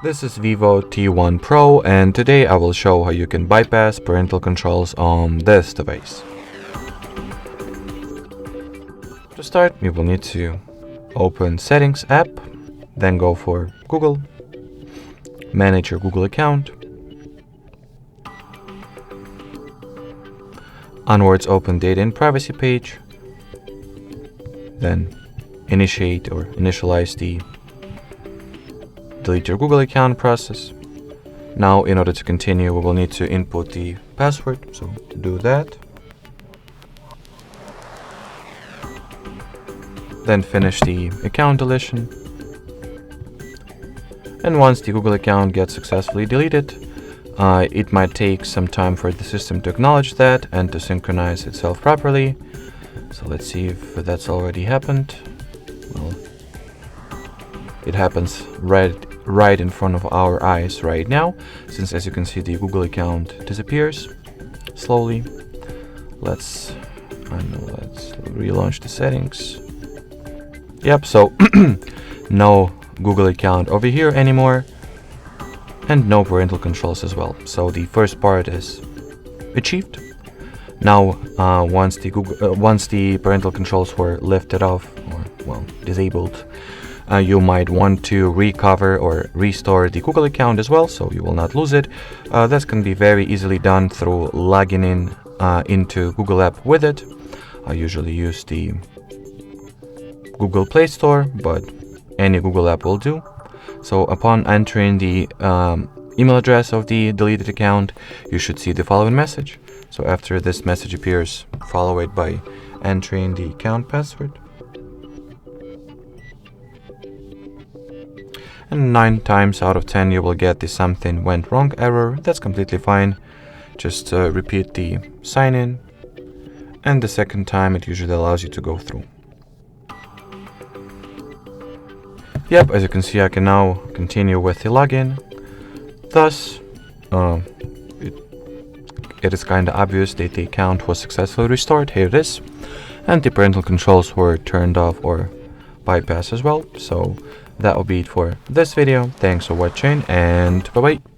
This is VIVO T1 Pro, and today I will show how you can bypass parental controls on this device. To start, we will need to open Settings app, then go for Google, manage your Google account. Onwards, open Data and Privacy page, then initiate or initialize the delete your Google account process. Now, in order to continue, we will need to input the password. So to do that, then finish the account deletion. And once the Google account gets successfully deleted, it might take some time for the system to acknowledge that and to synchronize itself properly. So let's see if that's already happened. Well, it happens right in front of our eyes right now, since as you can see the Google account disappears slowly. Let's relaunch the settings. Yep, so no Google account over here anymore, and no parental controls as well. So the first part is achieved. Now, once the parental controls were lifted off or disabled, you might want to recover or restore the Google account as well, so you will not lose it. That can be very easily done through logging in into Google app with it. I usually use the Google Play Store, but any Google app will do. So upon entering the email address of the deleted account, you should see the following message. So after this message appears, follow it by entering the account password. And 9 times out of 10 you will get the something went wrong error. That's completely fine. Just repeat the sign in, and the second time it usually allows you to go through. Yep, as you can see, I can now continue with the login. Thus, it is kind of obvious that the account was successfully restored. Here it is. And the parental controls were turned off or bypassed as well. So that will be it for this video. Thanks for watching, and bye-bye.